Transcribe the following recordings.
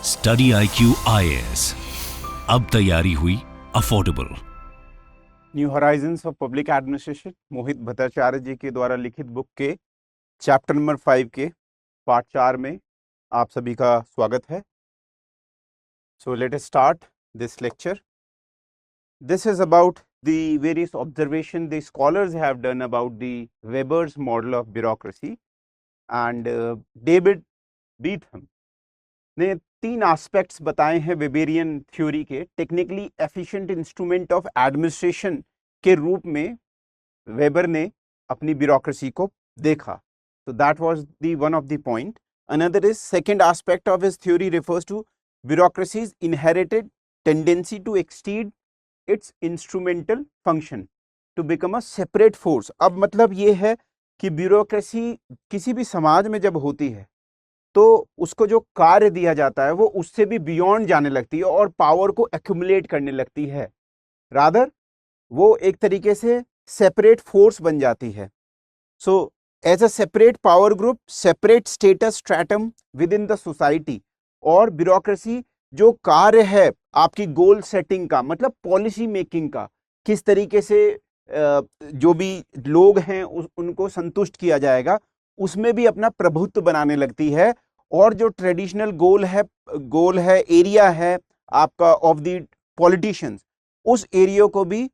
Study IQ IAS, अब तैयारी हुई affordable. New Horizons of Public Administration Mohit Bhattacharya ji के द्वारा लिखित बुक के चैप्टर नंबर 5 के पार्ट 4 में आप सभी का स्वागत है। So let us start this lecture. This is about the various observation the scholars have done about the Weber's model of bureaucracy, and David Beetham ने 3 एस्पेक्ट्स बताए हैं वेबेरियन थ्योरी के technically efficient instrument of administration के रूप में weber ने अपनी bureaucracy को देखा. So that was the one of the point. Another is second aspect of his theory refers to bureaucracy's inherited tendency to exceed its instrumental function to become a separate force. अब मतलब ये है कि bureaucracy किसी भी समाज में जब होती है तो उसको जो कार्य दिया जाता है वो उससे भी बियॉन्ड जाने लगती है और पावर को एक्यूमुलेट करने लगती है. रादर वो एक तरीके से सेपरेट फोर्स बन जाती है. So as a separate power group, separate status stratum within the society. और ब्यूरोक्रेसी जो कार्य है आपकी गोल सेटिंग का, मतलब पॉलिसी मेकिंग का, किस तरीके से जो भी लोग हैं उनको संतुष्ट किया जाएगा, उसमें भी अपना प्रभुत्व बनाने लगती है. और जो ट्रेडिशनल गोल है एरिया है आपका ऑफ द पॉलिटिशियंस, उस एरिया को भी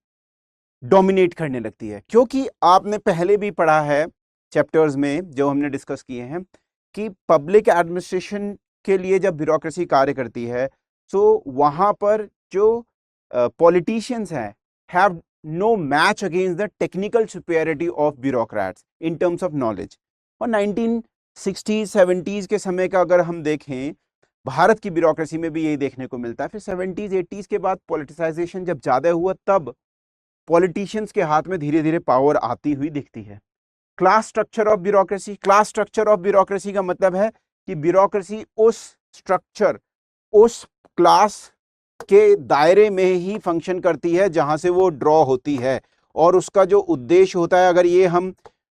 डोमिनेट करने लगती है. क्योंकि आपने पहले भी पढ़ा है चैप्टर्स में जो हमने डिस्कस किए हैं कि पब्लिक एडमिनिस्ट्रेशन के लिए जब ब्यूरोक्रेसी कार्य करती है तो वहां पर जो पॉलिटिशियंस हैं have no match against the technical superiority of bureaucrats in terms of knowledge. और 1960s 70s के समय का अगर हम देखें, भारत की ब्यूरोक्रेसी में भी यही देखने को मिलता है. फिर 70s 80s के बाद पॉलिटिसाइजेशन जब ज्यादा हुआ तब पॉलिटिशियंस के हाथ में धीरे धीरे पावर आती हुई दिखती है. Class structure of bureaucracy. Class structure of bureaucracy का मतलब है कि ब्यूरोक्रेसी उस स्ट्रक्चर, उस क्लास के दायरे में ही फंक्शन करती है जहां से वो ड्रॉ होती है. और उसका जो उद्देश्य होता है, अगर ये हम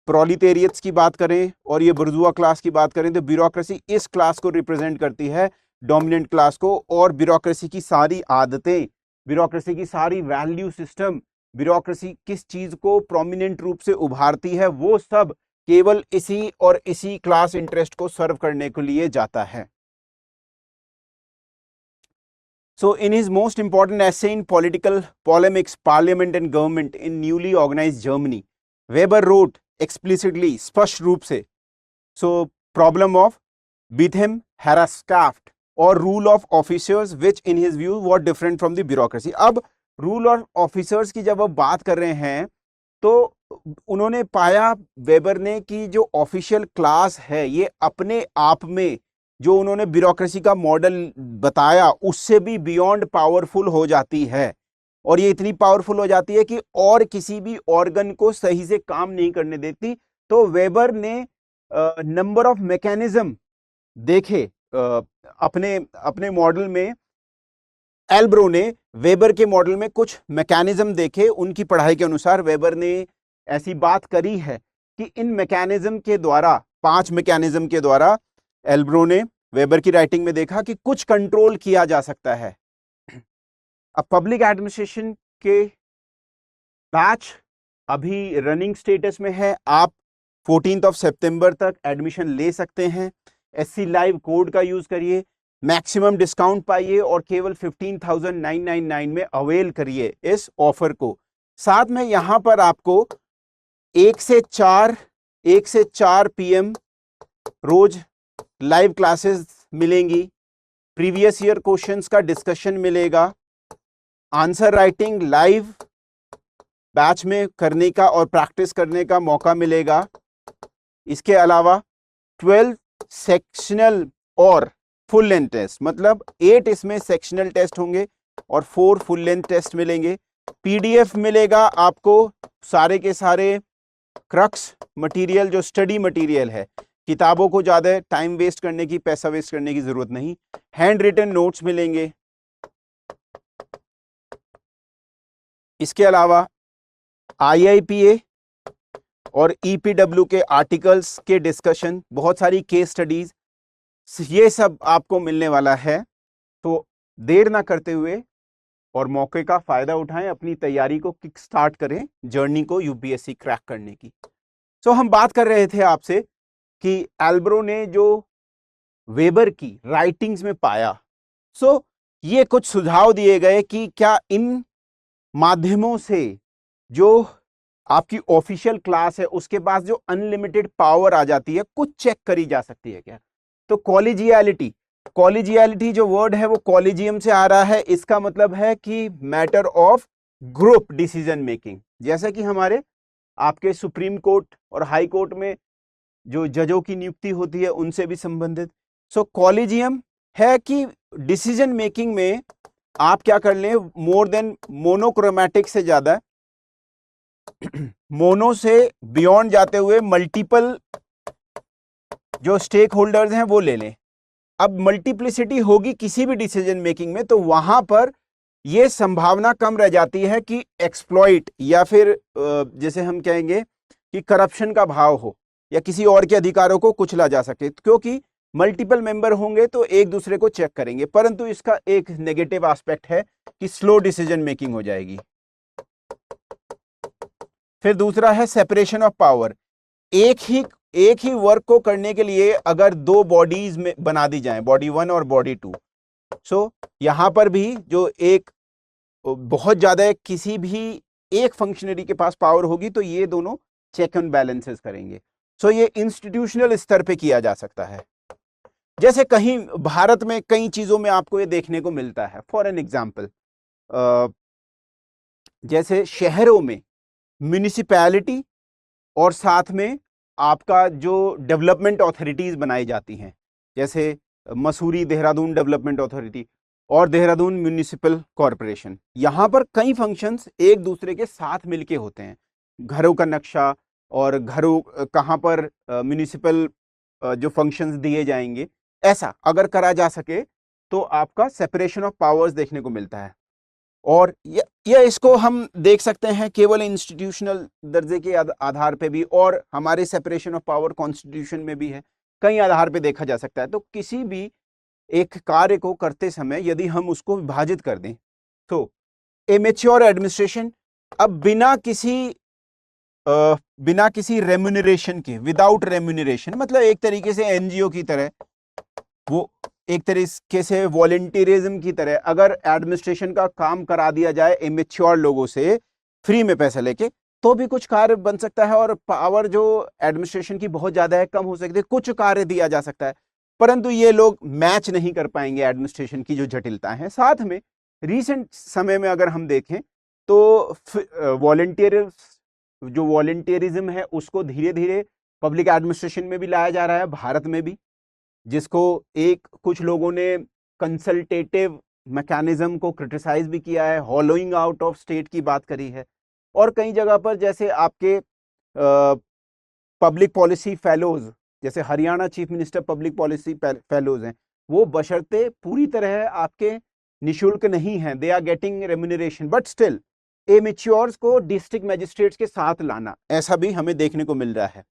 प्रोलिटेरियट्स की बात करें और ये बुर्जुआ क्लास की बात करें, तो ब्यूरोक्रेसी इस क्लास को रिप्रेजेंट करती है, डोमिनेंट क्लास को. और ब्यूरोक्रेसी की सारी आदतें, ब्यूरोक्रेसी की सारी वैल्यू सिस्टम, ब्यूरोक्रेसी किस चीज को प्रोमिनेंट रूप से उभारती है, वो सब केवल इसी और इसी क्लास इंटरेस्ट को सर्व करने के लिए जाता है. So in his most important essay in Political Polemics, Parliament and Government in Newly Organized Germany, Weber wrote explicitly, स्पष्ट रूप से, so problem of Beetham Herrschaft or rule of officers which in his view were different from the bureaucracy. अब rule of officers की जब अब बात कर रहे हैं तो उन्होंने पाया, वेबर ने, कि जो ऑफिशियल क्लास है ये अपने आप में जो उन्होंने ब्यूरोक्रेसी का मॉडल बताया उससे भी बियॉन्ड पावरफुल हो जाती है. और ये इतनी पावरफुल हो जाती है कि और किसी भी ऑर्गन को सही से काम नहीं करने देती. तो वेबर ने नंबर ऑफ मैकेनिज्म देखे अपने मॉडल में. एल्ब्रो ने वेबर के मॉडल में कुछ मैकेनिज्म देखे. उनकी पढ़ाई के अनुसार वेबर ने ऐसी बात करी है कि इन मैकेनिज्म के द्वारा, 5 मैकेनिज्म के द्वारा, एल्ब्रो ने वेबर की राइटिंग में देखा कि कुछ कंट्रोल किया जा सकता है. अब पब्लिक एडमिनिस्ट्रेशन के बैच अभी रनिंग स्टेटस में है. आप 14 सितंबर तक एडमिशन ले सकते हैं. SC लाइव कोड का यूज करिए, मैक्सिमम डिस्काउंट पाइए और केवल 15,999 में अवेल करिए इस ऑफर को. साथ में यहां पर आपको 1 से 4 PM रोज लाइव क्लासेस मिलेंगी. प्रीवियस ईयर क्वेश्चंस का डिस्कशन मिलेगा. आंसर राइटिंग लाइव बैच में करने का और प्रैक्टिस करने का मौका मिलेगा. इसके अलावा 12 सेक्शनल और फुल लेंथ टेस्ट, मतलब 8 इसमें सेक्शनल टेस्ट होंगे और 4 फुल लेंथ टेस्ट मिलेंगे. PDF मिलेगा आपको सारे के सारे क्रक्स मटेरियल, जो स्टडी मटेरियल है. किताबों को ज्यादा टाइम वेस्ट करने की, पैसा वेस्ट करने की जरूरत नहीं. हैंड रिटन नोट्स मिलेंगे. इसके अलावा IIPA और EPW के आर्टिकल्स के डिस्कशन, बहुत सारी केस स्टडीज, ये सब आपको मिलने वाला है तो देर ना करते हुए और मौके का फायदा उठाएं, अपनी तैयारी को किक स्टार्ट करें, जर्नी को यूपीएससी क्रैक करने की। सो हम बात कर रहे थे आपसे कि एल्ब्रो ने जो वेबर की राइटिंग्स में पाया, सो ये कुछ सुझाव दिए गए कि क्या इन माध्यमों से जो आपकी ऑफिशियल क्लास है उसके पास जो अनलिमिटेड पावर आ जाती है, कुछ चेक करी जा सकती है क्या। तो कॉलेजियलिटी जो वर्ड है वो कॉलेजियम से आ रहा है। इसका मतलब है कि matter of group decision making, जैसे कि हमारे आपके सुप्रीम कोर्ट और हाई कोर्ट में जो जजों की नियुक्ति होती है उनसे भी संबंधित। सो कॉलेजियम है कि डिसीजन मेकिंग में आप क्या कर लें, मोर देन मोनोक्रोमैटिक से ज्यादा मोनो से बियॉन्ड जाते हुए मल्टीपल जो स्टेक होल्डर्स हैं वो ले लें। अब मल्टीप्लिसिटी होगी किसी भी डिसीजन मेकिंग में, तो वहां पर यह संभावना कम रह जाती है कि एक्सप्लॉइट या फिर जैसे हम कहेंगे कि करप्शन का भाव हो या किसी और के अधिकारों को कुचला जा सके, क्योंकि मल्टीपल मेंबर होंगे तो एक दूसरे को चेक करेंगे। परंतु इसका एक नेगेटिव एस्पेक्ट है कि स्लो डिसीजन मेकिंग हो जाएगी। फिर दूसरा है सेपरेशन ऑफ पावर। एक ही वर्क को करने के लिए अगर दो बॉडीज में बना दी जाए, बॉडी 1 और बॉडी 2, सो यहां पर भी जो एक बहुत ज्यादा किसी भी एक फंक्शनरी के पास पावर होगी तो ये दोनों चेक एंड बैलेंसेस करेंगे। सो ये इंस्टीट्यूशनल स्तर पे किया जा सकता है। जैसे कहीं भारत में कई चीजों में आपको ये देखने को मिलता है। फॉर एन एग्जाम्पल, जैसे शहरों में म्युनिसिपैलिटी और साथ में आपका जो डेवलपमेंट अथॉरिटीज बनाई जाती हैं, जैसे मसूरी देहरादून डेवलपमेंट अथॉरिटी और देहरादून म्युनिसिपल कॉरपोरेशन, यहां पर कई फंक्शंस एक दूसरे के साथ मिलके होते हैं। घरों का नक्शा और घरों कहां पर म्युनिसिपल जो फंक्शंस दिए जाएंगे, ऐसा अगर करा जा सके तो आपका सेपरेशन ऑफ पावर्स देखने को मिलता है। और यह इसको हम देख सकते हैं केवल इंस्टीट्यूशनल दर्जे के आधार पे भी, और हमारे सेपरेशन ऑफ पावर कॉन्स्टिट्यूशन में भी है, कई आधार पे देखा जा सकता है। तो किसी भी एक कार्य को करते समय यदि हम उसको विभाजित कर दें तो ए मैच्योर एडमिनिस्ट्रेशन, अब बिना किसी रेम्यूनरेशन के, विदाउट रेम्यूनरेशन, मतलब एक तरीके से एनजीओ की तरह, वो एक तरीके से वॉलंटियरिज्म की तरह अगर एडमिनिस्ट्रेशन का काम करा दिया जाए इमेच्योर लोगों से फ्री में पैसा लेके, तो भी कुछ कार्य बन सकता है। और पावर जो एडमिनिस्ट्रेशन की बहुत ज्यादा है, कम हो सकती है, कुछ कार्य दिया जा सकता है, परंतु ये लोग मैच नहीं कर पाएंगे एडमिनिस्ट्रेशन की जो जटिलता है। साथ में रिसेंट समय में अगर हम देखें तो वॉलंटियरिज्म है उसको धीरे धीरे पब्लिक एडमिनिस्ट्रेशन में भी लाया जा रहा है, भारत में भी, जिसको कुछ लोगों ने कंसल्टेटिव मैकेनिज्म को क्रिटिसाइज भी किया है, हॉलोइंग आउट ऑफ स्टेट की बात करी है। और कई जगह पर जैसे आपके पब्लिक पॉलिसी फेलोज, जैसे Haryana chief minister public policy fellows हैं, वो बशर्ते पूरी तरह आपके निशुल्क नहीं हैं, they are getting remuneration, but still amateurs को डिस्ट्रिक्ट मैजिस्ट्रेट्स के साथ लाना, ऐसा भी हमें देखने को मिल रहा है।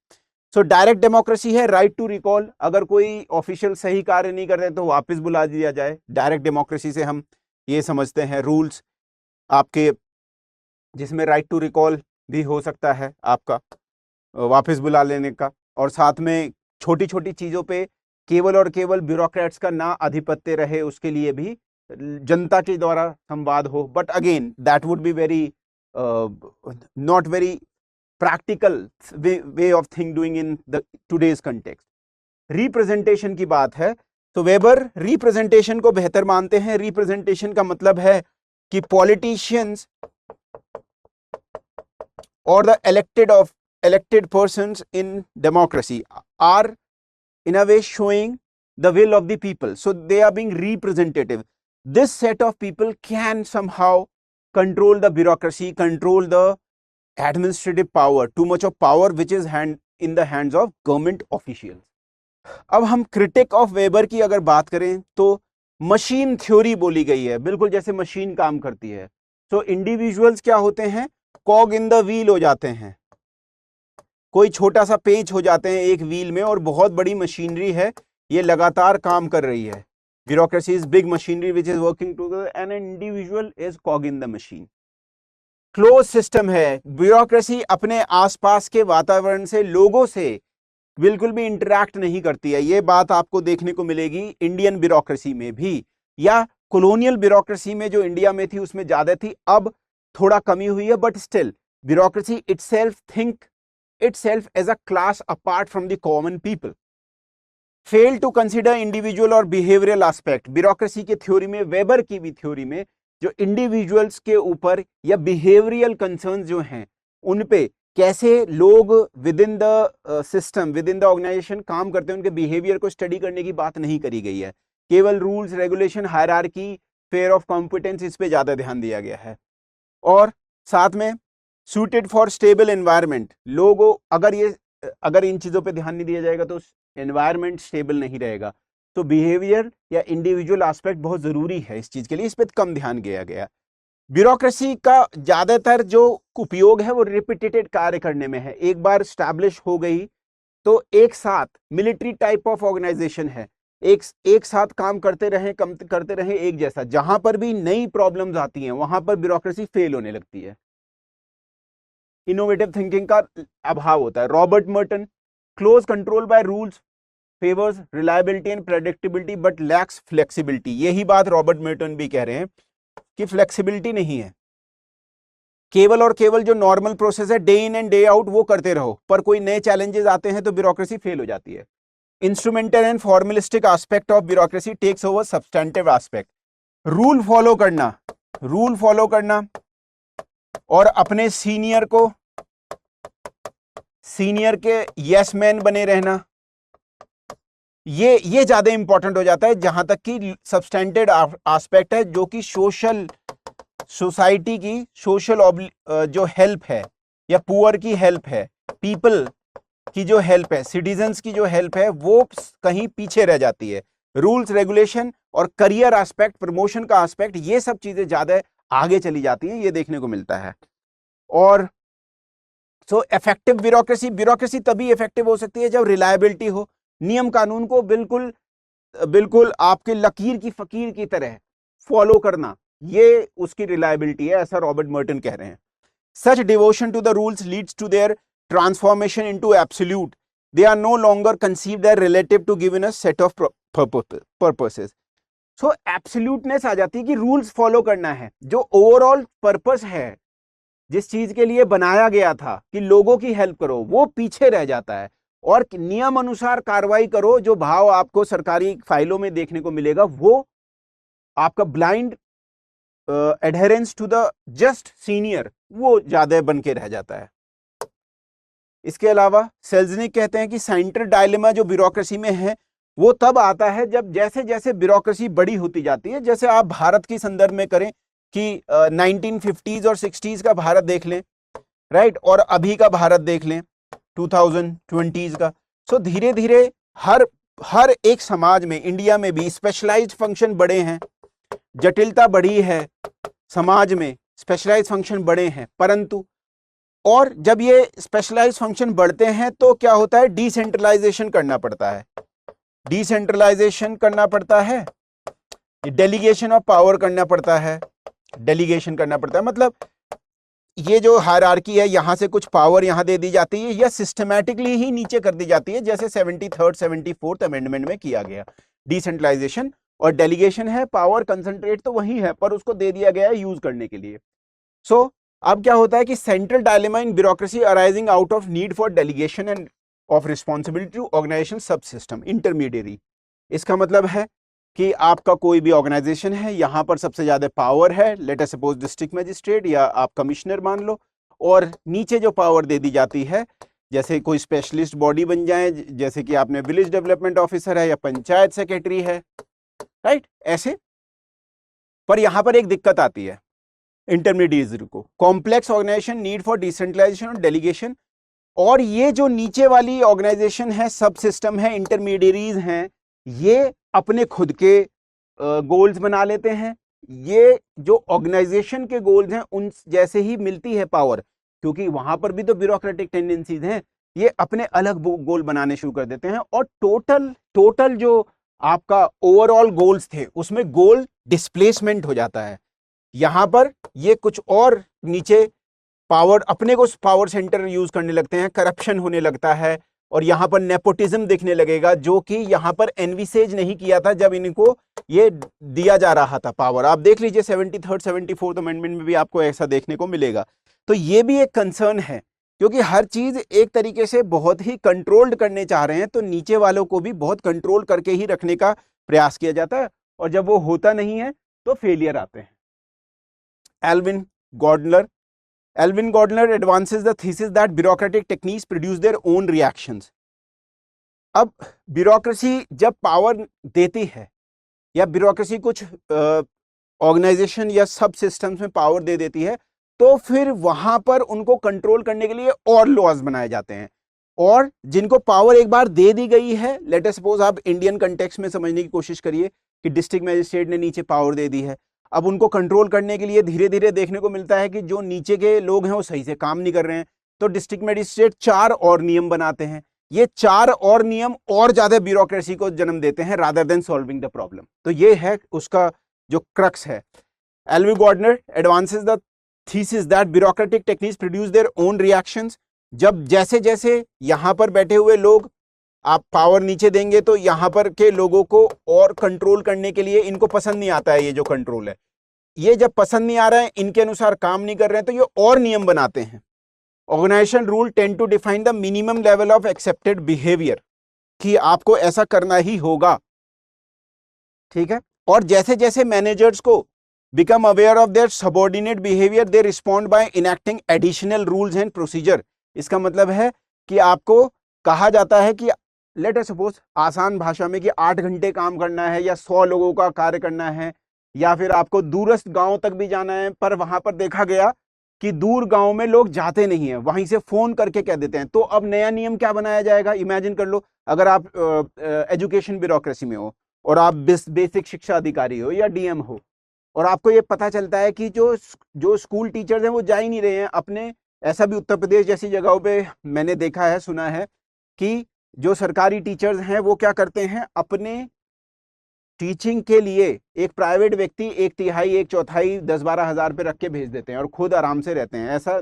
सो डायरेक्ट डेमोक्रेसी है, राइट टू रिकॉल, अगर कोई ऑफिशियल सही कार्य नहीं कर रहे तो वापस बुला दिया जाए। डायरेक्ट डेमोक्रेसी से हम ये समझते हैं रूल्स आपके, जिसमें राइट टू रिकॉल भी हो सकता है आपका वापस बुला लेने का, और साथ में छोटी छोटी चीजों पे केवल और केवल ब्यूरोक्रेट्स का ना आधिपत्य रहे, उसके लिए भी जनता के द्वारा संवाद हो। But again that would be very not very practical way of think doing in the today's context. Representation की बात है तो वेबर रिप्रेजेंटेशन को बेहतर मानते हैं। रिप्रेजेंटेशन का मतलब है कि पॉलिटिशियंस और the elected persons in democracy are in a way showing the will of the people, so they are being representative. This set of people can somehow control the bureaucracy, control the administrative power, too much of power which is in the hands of government officials. अब हम critic of weber की अगर बात करें तो machine theory बोली गई है, बिल्कुल जैसे मशीन काम करती है। तो इंडिविजुअल्स क्या होते हैं, कॉग इन द व्हील हो जाते हैं, कोई छोटा सा पेंच हो जाते हैं एक व्हील में, और बहुत बड़ी मशीनरी है, ये लगातार काम कर रही है। Bureaucracy is big machinery which is working together and an individual is cog in the machine. Close system है, ब्यूरोक्रेसी अपने आसपास के वातावरण से, लोगों से बिल्कुल भी इंटरैक्ट नहीं करती है। ये बात आपको देखने को मिलेगी इंडियन ब्यूरोक्रेसी में भी, या कॉलोनियल ब्यूरोक्रेसी में जो इंडिया में थी उसमें ज्यादा थी, अब थोड़ा कमी हुई है, but still bureaucracy itself think itself as a class apart from the common people, fail to consider individual और बिहेवियरल एस्पेक्ट। ब्यूरोक्रेसी की थ्योरी में, वेबर की भी थ्योरी में, जो इंडिविजुअल्स के ऊपर या बिहेवियरल कंसर्न जो हैं उन पे कैसे लोग within the system, within the organisation काम करते हैं, उनके बिहेवियर को स्टडी करने की बात नहीं करी गई है। केवल rules, regulation, hierarchy, fair of competence, इस पे ज्यादा ध्यान दिया गया है। और साथ में सूटेड फॉर स्टेबल एनवायरनमेंट, लोगों अगर इन चीजों पे ध्यान नहीं दिया जाएगा तो एनवायरनमेंट स्टेबल नहीं रहेगा। तो बिहेवियर या इंडिविजुअल एस्पेक्ट बहुत जरूरी है इस चीज के लिए, इस पे कम ध्यान दिया गया। ब्यूरोक्रेसी का ज्यादातर जो उपयोग है वो रिपीटेड कार्य करने में है। एक बार स्टैब्लिश हो गई तो एक साथ मिलिट्री टाइप ऑफ ऑर्गेनाइजेशन है, एक साथ काम करते रहे एक जैसा। जहां पर भी नई प्रॉब्लम्स आती हैं वहां पर ब्यूरोक्रेसी फेल होने लगती है, इनोवेटिव थिंकिंग का अभाव होता है। Robert Merton, close control by rules favours reliability and predictability but lakhs flexibility. यही बात रॉबर्ट मर्टन भी कह रहे हैं कि फ्लेक्सिबिलिटी नहीं है, केवल और केवल जो नॉर्मल प्रोसेस है day in and day out वो करते रहो, पर कोई नए चैलेंजेस आते हैं तो ब्यूरोक्रेसी फेल हो जाती है। Instrumental and formalistic aspect of bureaucracy takes over substantive aspect. Rule follow करना और अपने सीनियर के यस मैन बने रहना, ये ज्यादा इंपॉर्टेंट हो जाता है, जहां तक कि सब्सटेंटिव एस्पेक्ट है, जो कि सोसाइटी की सोशल जो हेल्प है या पुअर की हेल्प है, पीपल की जो हेल्प है, सिटीजन्स की जो हेल्प है, वो कहीं पीछे रह जाती है। रूल्स, रेगुलेशन और करियर एस्पेक्ट, प्रमोशन का एस्पेक्ट, ये सब चीजें ज्यादा आगे चली जाती हैं, ये देखने को मिलता है। और सो इफेक्टिव ब्यूरोक्रेसी तभी इफेक्टिव हो सकती है जब रिलायबिलिटी हो, नियम कानून को बिल्कुल आपके लकीर की फकीर की तरह फॉलो करना, ये उसकी रिलायबिलिटी है, ऐसा रॉबर्ट मर्टन कह रहे हैं। Such devotion to the rules leads to their transformation into absolute, they are no longer conceived as relative to given a set of purposes. So absoluteness आ जाती है कि रूल्स फॉलो करना है, जो ओवरऑल पर्पस है, जिस चीज के लिए बनाया गया था कि लोगों की हेल्प करो, वो पीछे रह जाता है। और नियम अनुसार कार्रवाई करो, जो भाव आपको सरकारी फाइलों में देखने को मिलेगा वो आपका blind adherence to the just senior, वो ज्यादा बन के रह जाता है। इसके अलावा सेल्जनिक कहते हैं कि सेंट्रल डायलेमा जो ब्यूरोक्रेसी में है वो तब आता है जब जैसे जैसे ब्यूरोक्रेसी बड़ी होती जाती है। जैसे आप भारत के संदर्भ में करें कि 1950s और 60s का भारत देख लें, राइट, और अभी का भारत देख लें 2020s का। सो धीरे धीरे हर एक समाज में, इंडिया में भी स्पेशलाइज्ड फंक्शन बड़े हैं, जटिलता बढ़ी है समाज में, स्पेशलाइज्ड फंक्शन बड़े हैं, परंतु और जब ये स्पेशलाइज्ड फंक्शन बढ़ते हैं तो क्या होता है, डिसेंट्रलाइजेशन करना पड़ता है, डेलीगेशन ऑफ पावर करना पड़ता है, मतलब ये जो हायरार्की है, यहां से कुछ पावर यहां दे दी जाती है या सिस्टमैटिकली ही नीचे कर दी जाती है, जैसे 73rd 74th अमेंडमेंट में किया गया। डिसेंट्रलाइजेशन और डेलीगेशन है, पावर कंसंट्रेट तो वही है पर उसको दे दिया गया है यूज करने के लिए। सो अब क्या होता है कि central dilemma in bureaucracy arising out of need for delegation and of responsibility to organisation sub system intermediary. इसका मतलब है कि आपका कोई भी ऑर्गेनाइजेशन है, यहां पर सबसे ज्यादा पावर है, let us suppose district magistrate या आप कमिश्नर मान लो, और नीचे जो पावर दे दी जाती है, जैसे कोई स्पेशलिस्ट बॉडी बन जाए, जैसे कि आपने विलेज डेवलपमेंट ऑफिसर है या पंचायत सेक्रेटरी है, राइट, ऐसे। पर यहां पर एक दिक्कत आती है इंटरमीडिएट को, complex organisation, need for decentralisation और डेलीगेशन। और ये जो नीचे वाली ऑर्गेनाइजेशन है, सब सिस्टम है, इंटरमीडिएरीज हैं, ये अपने खुद के गोल्स बना लेते हैं। ये जो ऑर्गेनाइजेशन के गोल्स हैं उन जैसे ही मिलती है पावर, क्योंकि वहां पर भी तो ब्यूरोक्रेटिक टेंडेंसीज हैं, ये अपने अलग गोल बनाने शुरू कर देते हैं। और टोटल जो आपका ओवरऑल गोल्स थे उसमें गोल डिस्प्लेसमेंट हो जाता है। यहां पर ये कुछ और नीचे पावर, अपने को पावर सेंटर यूज करने लगते हैं, करप्शन होने लगता है और यहां पर नेपोटिज्म दिखने लगेगा, जो कि यहां पर एनविसेज नहीं किया था जब इनको ये दिया जा रहा था पावर। आप देख लीजिए 73rd 74th अमेंडमेंट में भी आपको ऐसा देखने को मिलेगा। तो ये भी एक कंसर्न है, क्योंकि हर चीज एक तरीके से बहुत ही कंट्रोल्ड करने चाह रहे हैं, तो नीचे वालों को भी बहुत कंट्रोल करके ही रखने का प्रयास किया जाता है, और जब वो होता नहीं है तो फेलियर आते हैं। Alvin Gardner advances the thesis that bureaucratic techniques produce their own reactions. अब ब्यूरोक्रेसी जब पावर देती है या ब्यूरोक्रेसी कुछ ऑर्गेनाइजेशन या सब सिस्टम्स में पावर दे देती है, तो फिर वहां पर उनको कंट्रोल करने के लिए और लॉज बनाए जाते हैं, और जिनको पावर एक बार दे दी गई है, लेट अस सपोज आप इंडियन कंटेक्स्ट में समझने की कोशिश करिए कि डिस्ट्रिक्ट मजिस्ट्रेट ने नीचे पावर दे दी है, अब उनको कंट्रोल करने के लिए धीरे धीरे देखने को मिलता है कि जो नीचे के लोग हैं वो सही से काम नहीं कर रहे हैं, तो डिस्ट्रिक्ट मजिस्ट्रेट 4 और नियम बनाते हैं। ये 4 और नियम और ज्यादा ब्यूरोक्रेसी को जन्म देते हैं rather than solving the problem. तो ये है उसका जो क्रक्स है। Alvin Gardner advances the thesis that bureaucratic techniques produce their own reactions. जब जैसे जैसे यहां पर बैठे हुए लोग आप पावर नीचे देंगे, तो यहां पर के लोगों को और कंट्रोल करने के लिए इनको पसंद नहीं आता है, ये जो कंट्रोल है, ये जब पसंद नहीं आ रहा है, इनके अनुसार काम नहीं कर रहे हैं, तो ये और नियम बनाते हैं। Organisation rule tend to define the minimum level of accepted behaviour, कि आपको ऐसा करना ही होगा, ठीक है। और जैसे जैसे मैनेजर्स को become aware of their subordinate behaviour, they respond by enacting additional rules and procedure. इसका मतलब है कि आपको कहा जाता है कि लेट अस सपोज आसान भाषा में कि 8 घंटे काम करना है या 100 लोगों का कार्य करना है, या फिर आपको दूरस्थ गांव तक भी जाना है, पर वहां पर देखा गया कि दूर गांव में लोग जाते नहीं हैं, वहीं से फोन करके कह देते हैं। तो अब नया नियम क्या बनाया जाएगा, इमेजिन कर लो, अगर आप एजुकेशन ब्यूरोक्रेसी में हो और आप बेसिक शिक्षा अधिकारी हो या डीएम हो, और आपको ये पता चलता है कि जो स्कूल टीचर्स हैं वो जा ही नहीं रहे हैं अपने, ऐसा भी उत्तर प्रदेश जैसी जगहों पे मैंने देखा है, सुना है कि जो सरकारी टीचर्स हैं वो क्या करते हैं, अपने टीचिंग के लिए एक प्राइवेट व्यक्ति 1/3 1/4 10-12 हज़ार पे रख के भेज देते हैं और खुद आराम से रहते हैं। ऐसा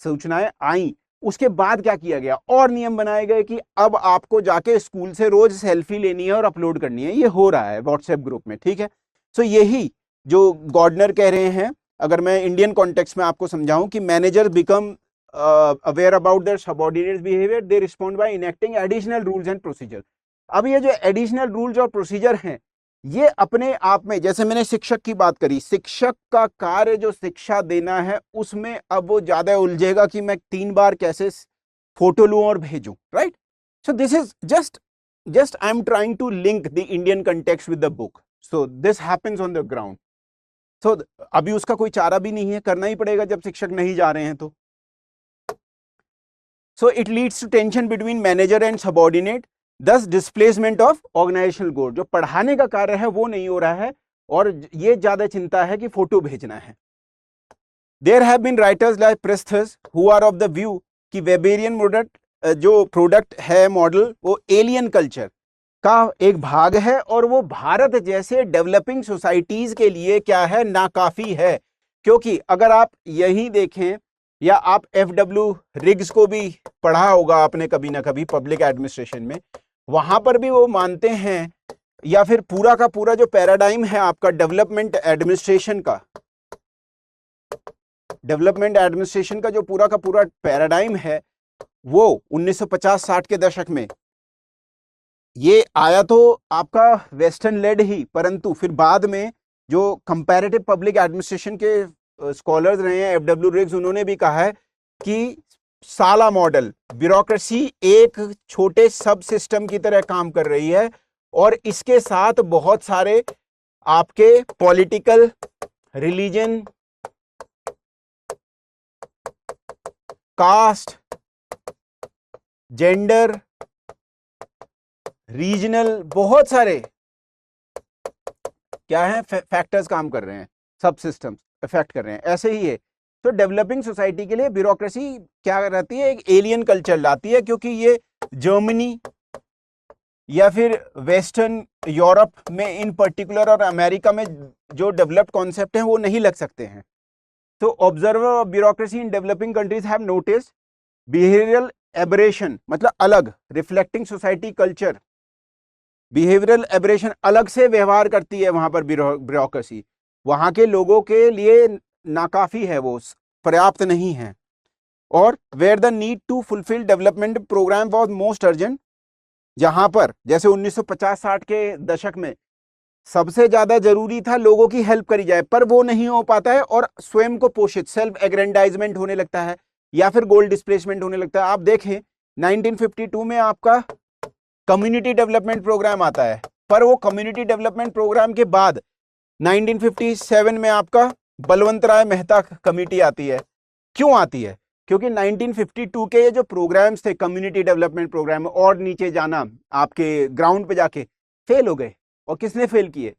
सूचनाएं आई। उसके बाद क्या किया गया, और नियम बनाए गए कि अब आपको जाके स्कूल से रोज सेल्फी लेनी है और अपलोड करनी है। ये हो रहा है व्हाट्सएप ग्रुप में, ठीक है। सो यही जो गार्डनर कह रहे हैं, अगर मैं इंडियन कॉन्टेक्स्ट में आपको समझाऊं कि manager become aware about their subordinates behaviour, they respond by enacting additional rules and procedure. अब ये जो एडिशनल रूल्स और प्रोसीजर हैं, ये अपने आप में, जैसे मैंने शिक्षक की बात करी, शिक्षक का कार्य जो शिक्षा देना है, उसमें अब वो ज्यादा उलझेगा कि मैं 3 बार कैसे फोटो लूं और भेजूं, right. So this is just I am trying to link the Indian context with the book, so this happens on the ground. So अभी उसका कोई चारा भी नहीं है, करना ही पड़ेगा जब शिक्षक नहीं जा रहे हैं तो। So it leads to tension between manager and subordinate, thus displacement of organisational goal. जो पढ़ाने का कार्य है वो नहीं हो रहा है, और ये ज्यादा चिंता है कि फोटो भेजना है। There have been writers like Presthus who are of the view कि वेबेरियन जो प्रोडक्ट है मॉडल, वो एलियन कल्चर का एक भाग है, और वो भारत जैसे डेवलपिंग सोसाइटीज के लिए क्या है, नाकाफी है। क्योंकि अगर आप यही देखें, या आप FW रिग्स को भी पढ़ा होगा आपने कभी ना कभी पब्लिक एडमिनिस्ट्रेशन में, वहां पर भी वो मानते हैं, या फिर पूरा का पूरा जो पैराडाइम है आपका डेवलपमेंट एडमिनिस्ट्रेशन का जो पूरा का पूरा पैराडाइम है, वो 1950-60 के दशक में ये आया तो आपका वेस्टर्न लेड ही, परंतु फिर बाद में जो कंपैरेटिव पब्लिक एडमिनिस्ट्रेशन के स्कॉलर्स रहे हैं, FW रिग्स, उन्होंने भी कहा है कि साला मॉडल ब्यूरोक्रेसी एक छोटे सब सिस्टम की तरह काम कर रही है, और इसके साथ बहुत सारे आपके political, religion, caste, gender, regional, बहुत सारे क्या है फैक्टर्स काम कर रहे हैं, सब सिस्टम्स इफेक्ट कर रहे हैं। ऐसे ही है तो डेवलपिंग सोसाइटी के लिए ब्यूरोक्रेसी क्या रहती है, एक एलियन कल्चर लाती है, क्योंकि ये जर्मनी, या फिर वेस्टर्न यूरोप में इन पर्टिकुलर और अमेरिका में जो डेवलप्ड कॉन्सेप्ट हैं वो नहीं लग सकते हैं। तो observer of bureaucracy in developing countries have noticed behavioural aberration, मतलब अलग, reflecting society culture. Behavioural aberration, अलग से व्यवहार करती है वहां पर ब्यूरोक्रेसी, वहां के लोगों के लिए नाकाफी है, वो पर्याप्त नहीं है। और where the need to fulfil development programme was most urgent, जहां पर जैसे 1950-60 के दशक में सबसे ज्यादा जरूरी था लोगों की हेल्प करी जाए, पर वो नहीं हो पाता है और स्वयं को पोषित, सेल्फ एग्रेंडाइजमेंट होने लगता है या फिर गोल डिस्प्लेसमेंट होने लगता है। आप देखें 1952 में आपका कम्युनिटी डेवलपमेंट प्रोग्राम आता है, पर वो कम्युनिटी डेवलपमेंट प्रोग्राम के बाद 1957 में आपका बलवंत राय मेहता कमेटी आती है। क्यों आती है? क्योंकि 1952 के ये जो प्रोग्राम्स थे कम्युनिटी डेवलपमेंट प्रोग्राम, और नीचे जाना आपके ग्राउंड पे जाके, फेल हो गए। और किसने फेल किए?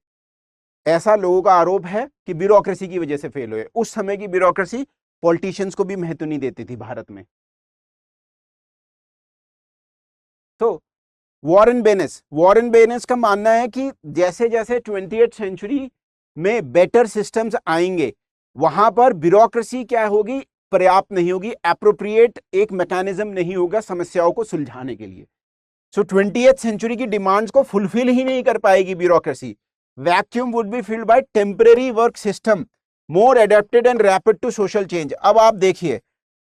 ऐसा लोगों का आरोप है कि ब्यूरोक्रेसी की वजह से फेल हुए। उस समय की ब्यूरोक्रेसी पॉलिटिशियंस को भी महत्व नहीं देती थी भारत में। तो वॉरेन बेनेस का मानना है कि जैसे जैसे 20th सेंचुरी में बेटर सिस्टम्स आएंगे, वहां पर ब्यूरोक्रेसी क्या होगी, पर्याप्त नहीं होगी, एप्रोप्रिएट एक मैकेनिज्म नहीं होगा समस्याओं को सुलझाने के लिए। सो 20th सेंचुरी की डिमांड्स को फुलफिल ही नहीं कर पाएगी bureaucracy. Vacuum would be filled by temporary work system more adapted and rapid to social change. अब आप देखिए,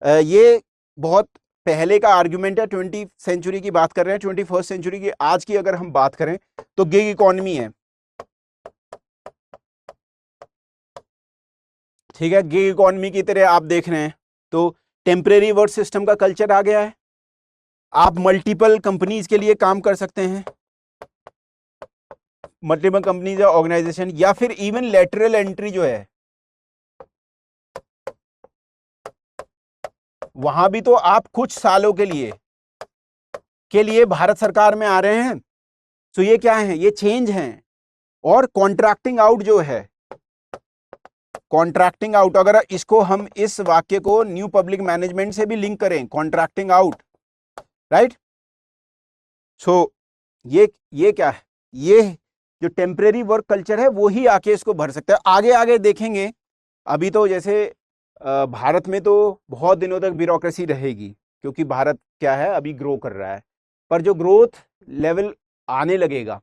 ये बहुत पहले का आर्गुमेंट है, 20th सेंचुरी की बात कर रहे हैं। 21st सेंचुरी की आज की अगर हम बात करें तो गिग इकोनॉमी है, ठीक है, गिग इकोनॉमी की तरह आप देख रहे हैं। तो टेम्परेरी वर्क सिस्टम का कल्चर आ गया है, आप मल्टीपल कंपनीज के लिए काम कर सकते हैं, मल्टीपल कंपनीज या ऑर्गेनाइजेशन, या फिर इवन लेटरल एंट्री जो है, वहां भी तो आप कुछ सालों के लिए भारत सरकार में आ रहे हैं। तो ये क्या है? ये चेंज हैं। और कॉन्ट्रैक्टिंग आउट जो है, कॉन्ट्रैक्टिंग आउट, अगर इसको हम इस वाक्य को न्यू पब्लिक मैनेजमेंट से भी लिंक करें, कॉन्ट्रैक्टिंग आउट, राइट। सो ये क्या है? ये जो टेम्परेरी वर्क कल्चर है वो ही आके इसको भर सकता है। आगे आगे देखेंगे। अभी तो जैसे भारत में तो बहुत दिनों तक ब्यूरोक्रेसी रहेगी, क्योंकि भारत क्या है, अभी ग्रो कर रहा है। पर जो ग्रोथ लेवल आने लगेगा,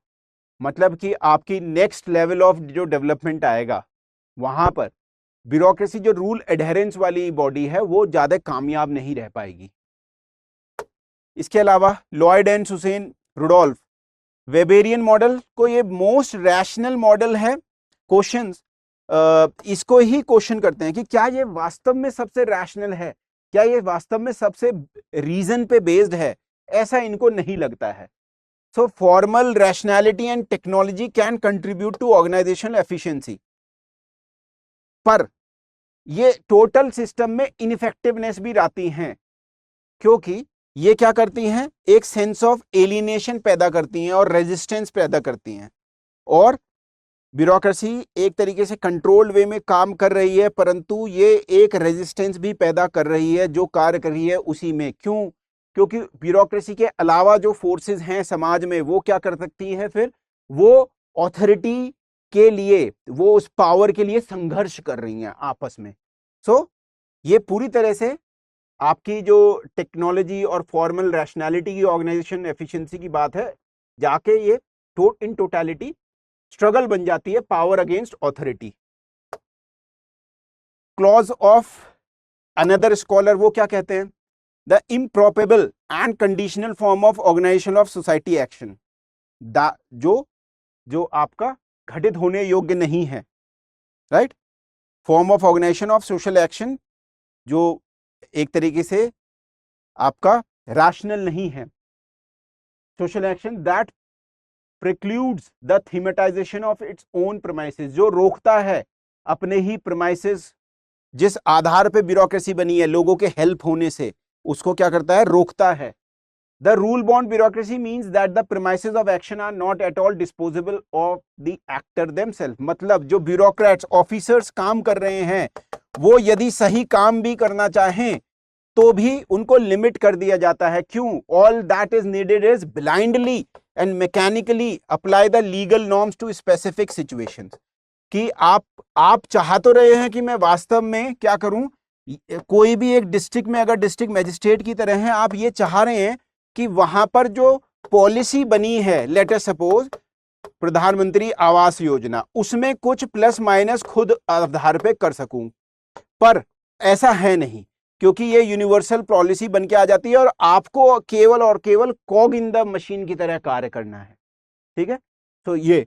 मतलब कि आपकी नेक्स्ट लेवल ऑफ जो डेवलपमेंट आएगा, वहां पर ब्यूरोक्रेसी जो रूल एडहेरेंस वाली बॉडी है वो ज्यादा कामयाब नहीं रह पाएगी। इसके अलावा Lloyd and Susanne Rudolph Weberian model को ये मोस्ट रैशनल मॉडल है। क्वेश्चंस इसको ही क्वेश्चन करते हैं कि क्या ये वास्तव में सबसे रैशनल है, क्या ये वास्तव में सबसे रीजन पे बेस्ड है? ऐसा इनको नहीं लगता है। So formal rationality and technology can contribute to organisational efficiency, पर ये टोटल सिस्टम में इनइफेक्टिवनेस भी लाती हैं, क्योंकि ये क्या करती हैं? एक सेंस ऑफ एलिनेशन पैदा करती हैं और रेजिस्टेंस पैदा करती हैं। और ब्यूरोक्रेसी एक तरीके से कंट्रोल्ड वे में काम कर रही है, परंतु ये एक रेजिस्टेंस भी पैदा कर रही है जो कार्य कर रही है उसी में। क्यों? क्योंकि ब्यूरोक्रेसी के अलावा जो फोर्सेस हैं समाज में, वो क्या कर सकती है? फिर वो ऑथोरिटी के लिए, वो उस पावर के लिए संघर्ष कर रही हैं आपस में। सो ये पूरी तरह से आपकी जो टेक्नोलॉजी और फॉर्मल रैशनैलिटी की ऑर्गेनाइजेशन एफिशिएंसी की बात है, जाके ये इन टोटलिटी स्ट्रगल बन जाती है power against authority. Claus Offe another scholar वो क्या कहते हैं? The improbable and conditional form of organisation of society action, जो आपका घटित होने योग्य नहीं है, right. Form of organisation of social action जो एक तरीके से आपका रैशनल नहीं है। Social action that precludes the thematisation of its own premises, जो रोकता है अपने ही प्रेमाइसेस, जिस आधार पे ब्यूरोक्रेसी बनी है लोगों के हेल्प होने से, उसको क्या करता है? रोकता है। The rule bound bureaucracy means that the premises of action are not at all disposable of the actor themselves, मतलब जो ब्यूरोक्रेट्स ऑफिसर्स काम कर रहे हैं वो यदि सही काम भी करना चाहें तो भी उनको लिमिट कर दिया जाता है। क्यों? All that is needed is blindly and mechanically apply the legal norms to specific situations. कि आप चाह तो रहे हैं कि मैं वास्तव में क्या करूं, कोई भी एक डिस्ट्रिक्ट में अगर डिस्ट्रिक्ट मजिस्ट्रेट की तरह हैं, आप ये चाह रहे हैं कि वहां पर जो पॉलिसी बनी है, लेट अस सपोज प्रधानमंत्री आवास योजना, उसमें कुछ प्लस माइनस खुद आधार पे कर सकूं, पर ऐसा है नहीं, क्योंकि ये यूनिवर्सल पॉलिसी बन के आ जाती है और आपको केवल और केवल कॉग इन द मशीन की तरह कार्य करना है। ठीक है, तो ये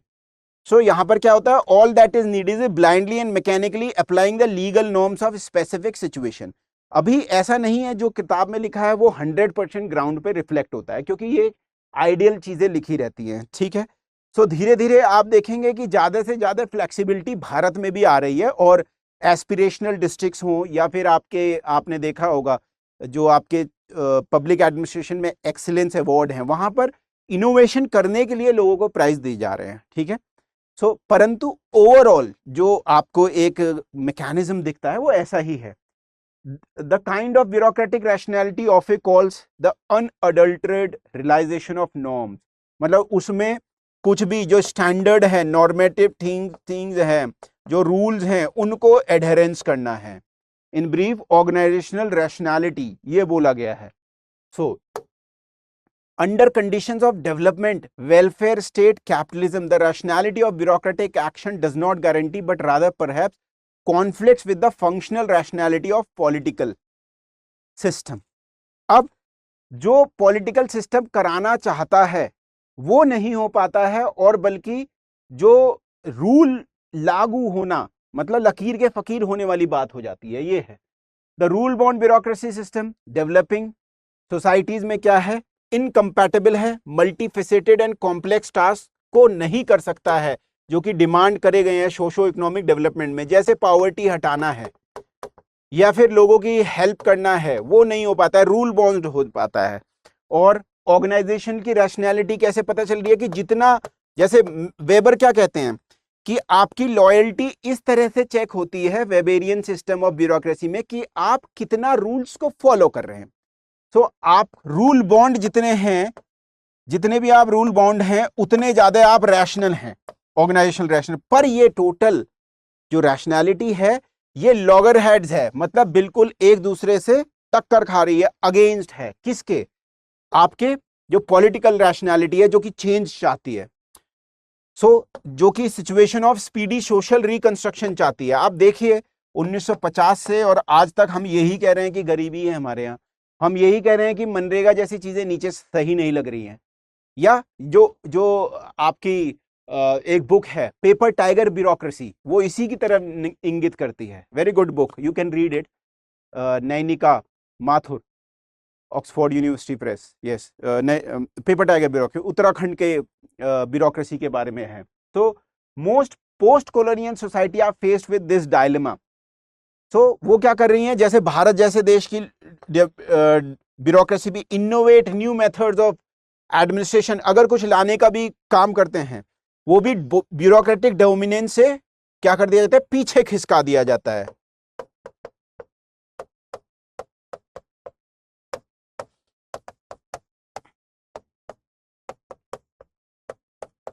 यहां पर क्या होता है, all that is need is blindly and mechanically applying the legal norms of specific situation. अभी ऐसा नहीं है जो किताब में लिखा है वो 100% ग्राउंड पे रिफ्लेक्ट होता है, क्योंकि ये आइडियल चीजें लिखी रहती हैं। ठीक है, सो धीरे धीरे आप देखेंगे कि ज्यादा से ज्यादा फ्लेक्सिबिलिटी भारत में भी आ रही है, और एस्पिरेशनल डिस्ट्रिक्ट्स हों या फिर आपने देखा होगा जो आपके पब्लिक एडमिनिस्ट्रेशन में एक्सीलेंस अवार्ड हैं, वहां पर इनोवेशन करने के लिए लोगों को प्राइज दिए जा रहे हैं। ठीक है, परंतु ओवरऑल जो आपको एक मैकेनिज्म दिखता है वो ऐसा ही है। The kind of bureaucratic rationality Offe calls the unadulterated realisation of norms, मतलब उसमें कुछ भी जो स्टैंडर्ड है, नॉर्मेटिव थिंग्स है, जो रूल्स हैं, उनको एडहेरेंस करना है। इन ब्रीफ ऑर्गेनाइजेशनल रैशनैलिटी ये बोला गया है। Under conditions of development, welfare state capitalism, the rationality of bureaucratic action does not guarantee, but rather perhaps conflicts with the functional rationality of political system. अब जो political system कराना चाहता है वो नहीं हो पाता है, और बल्कि जो रूल लागू होना, मतलब लकीर के फकीर होने वाली बात हो जाती है। ये है the rule bound bureaucracy system developing societies में क्या है, इनकम्पैटिबल है, मल्टीफेसेटेड एंड कॉम्प्लेक्स टास्क को नहीं कर सकता है जो कि डिमांड करे गए हैं सोशो इकोनॉमिक डेवलपमेंट में, जैसे पॉवर्टी हटाना है या फिर लोगों की हेल्प करना है, वो नहीं हो पाता है, रूल बाउंड हो पाता है। और ऑर्गेनाइजेशन की रैशनैलिटी कैसे पता चल रही है कि जितना, जैसे वेबर क्या कहते हैं कि आपकी लॉयल्टी इस तरह से चेक होती है वेबेरियन सिस्टम ऑफ ब्यूरोक्रेसी में कि आप कितना रूल्स को फॉलो कर रहे हैं। आप रूल बॉन्ड जितने हैं, जितने भी आप रूल बॉन्ड हैं, उतने ज्यादा आप रैशनल हैं, ऑर्गेनाइजेशनल रैशनल। पर ये टोटल जो रैशनैलिटी है ये लॉगर हेड्स है, मतलब बिल्कुल एक दूसरे से टक्कर खा रही है, अगेंस्ट है किसके, आपके जो पॉलिटिकल रैशनैलिटी है जो कि चेंज चाहती है। जो कि situation of speedy social reconstruction चाहती है। आप देखिए 1950 से और आज तक हम यही कह रहे हैं कि गरीबी है हमारे यहाँ, हम यही कह रहे हैं कि मनरेगा जैसी चीजें नीचे सही नहीं लग रही हैं, या जो आपकी एक बुक है पेपर टाइगर ब्यूरोक्रेसी, वो इसी की तरफ इंगित करती है। Very good book, you can read it, Nainika Mathur, Oxford University Press. Yes, paper tiger bureaucracy Uttarakhand के ब्यूरोक्रेसी के बारे में है। तो most post colonial society are faced with this dilemma. वो क्या कर रही हैं, जैसे भारत जैसे देश की ब्यूरोक्रेसी भी innovate new methods of administration, अगर कुछ लाने का भी काम करते हैं, वो भी ब्यूरोक्रेटिक डोमिनेंस से क्या कर दिया जाता है, पीछे खिसका दिया जाता है।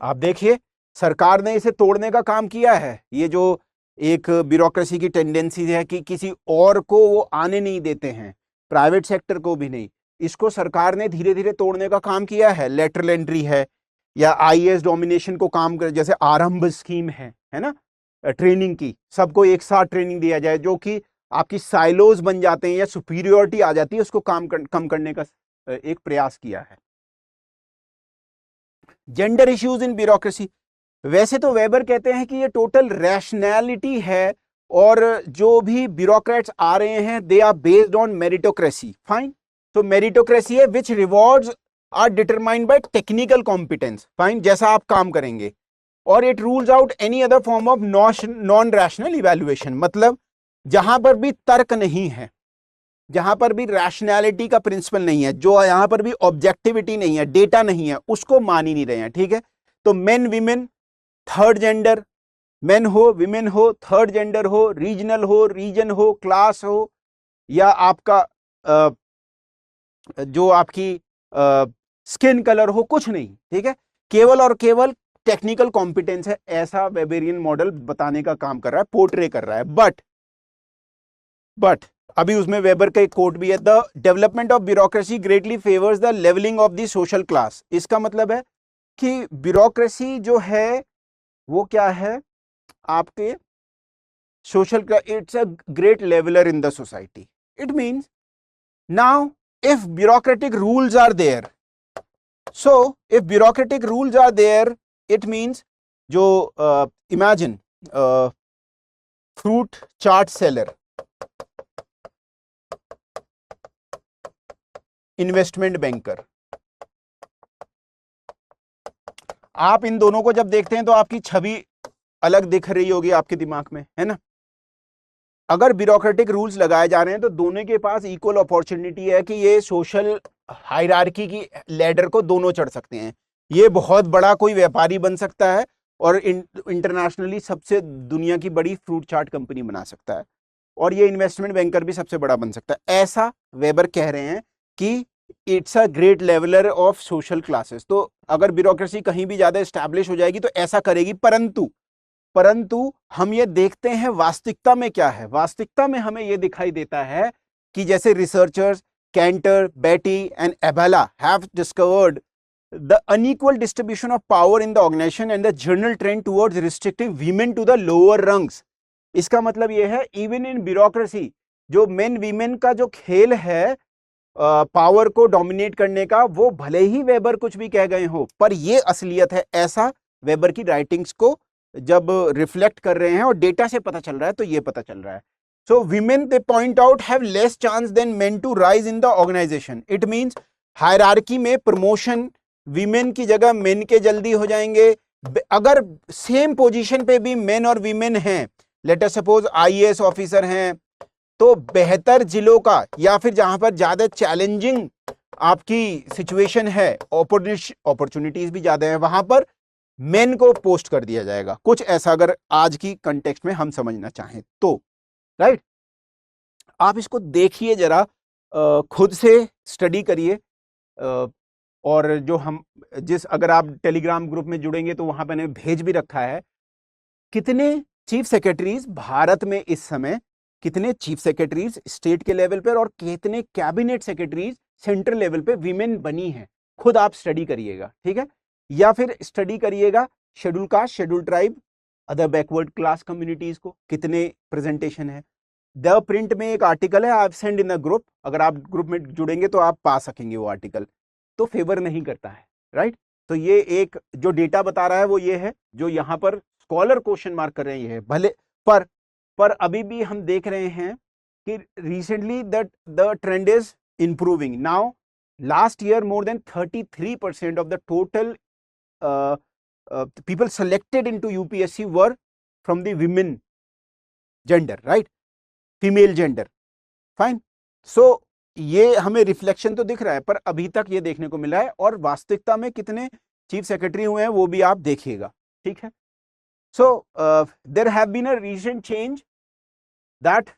आप देखिए सरकार ने इसे तोड़ने का काम किया है। ये जो एक ब्यूरोक्रेसी की टेंडेंसी है कि किसी और को वो आने नहीं देते हैं, प्राइवेट सेक्टर को भी नहीं, इसको सरकार ने धीरे धीरे तोड़ने का काम किया है। लेटरल एंट्री है या आईएएस डोमिनेशन को काम कर, जैसे आरंभ स्कीम है ना, ट्रेनिंग की, सबको एक साथ ट्रेनिंग दिया जाए, जो कि आपकी साइलोज बन जाते हैं या सुपीरियोरिटी आ जाती है, उसको कम करने का एक प्रयास किया है। जेंडर इश्यूज इन ब्यूरोक्रेसी, वैसे तो वेबर कहते हैं कि ये टोटल रैशनैलिटी है, और जो भी ब्यूरोक्रेट्स आ रहे हैं they are based on meritocracy. Fine, तो मेरिटोक्रेसी है which rewards are determined by technical competence. Fine, जैसा आप काम करेंगे, और it rules out any other form of non rational evaluation, मतलब जहां पर भी तर्क नहीं है, जहां पर भी रैशनैलिटी का प्रिंसिपल नहीं है, जो यहां पर भी ऑब्जेक्टिविटी नहीं है, डेटा नहीं है, उसको मान ही नहीं रहे हैं। ठीक है, तो main women third gender, main हो विमेन हो, थर्ड जेंडर हो, रीजनल हो, रीजन हो, क्लास हो, या आपका जो आपकी स्किन कलर हो, कुछ नहीं। ठीक है, केवल और केवल टेक्निकल कॉम्पिटेंस है, ऐसा वेबेरियन मॉडल बताने का काम कर रहा है, पोर्ट्रे कर रहा है। बट अभी उसमें वेबर का एक कोट भी है, the development of bureaucracy greatly favours the levelling of the social class. इसका मतलब है कि ब्यूरोक्रेसी जो है वो क्या है, आपके social class, it's a great leveller in the society. It means now if bureaucratic rules are there, so if bureaucratic rules are there, it means जो imagine fruit chart seller, investment banker, आप इन दोनों को जब देखते हैं तो आपकी छवि अलग दिख रही होगी आपके दिमाग में, है ना। अगर ब्यूरोक्रेटिक रूल्स लगाए जा रहे हैं तो दोनों के पास इक्वल अपॉर्चुनिटी है कि ये सोशल हायरार्की की लैडर को दोनों चढ़ सकते हैं। ये बहुत बड़ा कोई व्यापारी बन सकता है और इंटरनेशनली सबसे दुनिया की बड़ी फ्रूट चाट कंपनी बना सकता है, और ये इन्वेस्टमेंट बैंकर भी सबसे बड़ा बन सकता है। ऐसा वेबर कह रहे हैं कि it's a great leveller of social classes. तो अगर ब्यूरोक्रेसी कहीं भी ज्यादा एस्टैब्लिश हो जाएगी तो ऐसा करेगी, परंतु हम ये देखते हैं वास्तविकता में क्या है। वास्तविकता में हमें ये दिखाई देता है कि जैसे researchers Kanter, Betty and Abella have discovered the unequal distribution of power in the organisation and the general trend towards restricting women to the lower rungs. इसका मतलब ये है इवन इन ब्यूरोक्रेसी जो मेन वीमेन का जो खेल है power को डोमिनेट करने का, वो भले ही वेबर कुछ भी कह गए हो पर ये असलियत है। ऐसा वेबर की राइटिंग्स को जब रिफ्लेक्ट कर रहे हैं और डेटा से पता चल रहा है तो ये पता चल रहा है। So women they point out have less chance than men to rise in the organisation. It means hierarchy में प्रमोशन वीमेन की जगह मेन के जल्दी हो जाएंगे। अगर सेम पोजीशन पे भी मेन और वीमेन हैं, let us suppose IAS officer हैं, तो बेहतर जिलों का या फिर जहां पर ज्यादा चैलेंजिंग आपकी सिचुएशन है, अपॉर्चुनिटीज भी ज्यादा है, वहां पर मेन को पोस्ट कर दिया जाएगा। कुछ ऐसा अगर आज की कंटेक्स्ट में हम समझना चाहें तो, राइट। आप इसको देखिए जरा, खुद से स्टडी करिए, और जो हम अगर आप टेलीग्राम ग्रुप में जुड़ेंगे तो वहां पर मैंने भेज भी रखा है कितने चीफ सेक्रेटरीज भारत में इस समय, कितने चीफ सेक्रेटरीज स्टेट के लेवल पर और कितने कैबिनेट सेक्रेटरीज सेंट्रल लेवल पे विमेन बनी हैं। खुद आप स्टडी करिएगा, ठीक है। या फिर स्टडी करिएगा schedule caste, schedule tribe, other backward class communities को कितने प्रेजेंटेशन है। द प्रिंट में एक आर्टिकल है, आप सेंड इन द ग्रुप, अगर आप ग्रुप में जुड़ेंगे तो आप पा सकेंगे वो आर्टिकल। तो फेवर नहीं करता है, राइट। तो ये एक जो डेटा बता रहा है वो ये है, जो यहाँ पर स्कॉलर क्वेश्चन मार्क कर रहे हैं ये है। भले पर अभी भी हम देख रहे हैं कि recently that the trend is improving. Now last year more than 33% of the total people selected into UPSC were from the women gender, right, female gender, fine. So ये हमें रिफ्लेक्शन तो दिख रहा है, पर अभी तक ये देखने को मिला है, और वास्तविकता में कितने चीफ सेक्रेटरी हुए हैं वो भी आप देखिएगा, ठीक है। So there have been a recent change that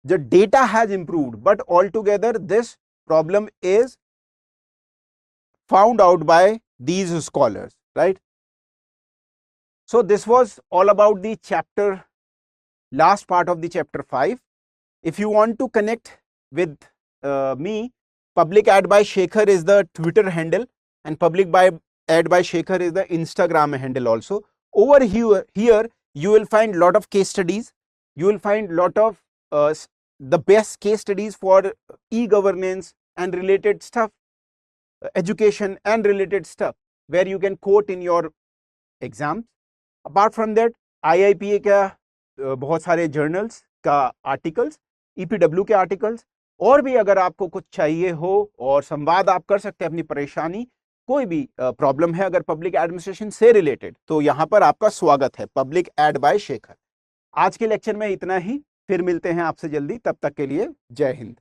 the data has improved, but altogether this problem is found out by these scholars, right. So this was all about the chapter, last part of the chapter 5. If you want to connect with me, Public Ad by Shekhar is the Twitter handle and Public Ad by Shekhar is the Instagram handle also. Over here you will find lot of case studies. You will find lot of the best case studies for e-governance and related stuff, education and related stuff, where you can quote in your exams. Apart from that IIPA का बहुत सारे journals का articles, EPW के articles, और भी अगर आपको कुछ चाहिए हो और संवाद आप कर सकते हैं अपनी परेशानी, कोई भी प्रॉब्लम है अगर पब्लिक एडमिनिस्ट्रेशन से रिलेटेड, तो यहाँ पर आपका स्वागत है। Public ad by Shekhar. आज के लेक्चर में इतना ही, फिर मिलते हैं आपसे जल्दी, तब तक के लिए जय हिंद।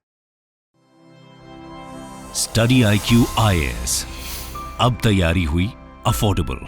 स्टडी IQ IAS, अब तैयारी हुई अफोर्डेबल।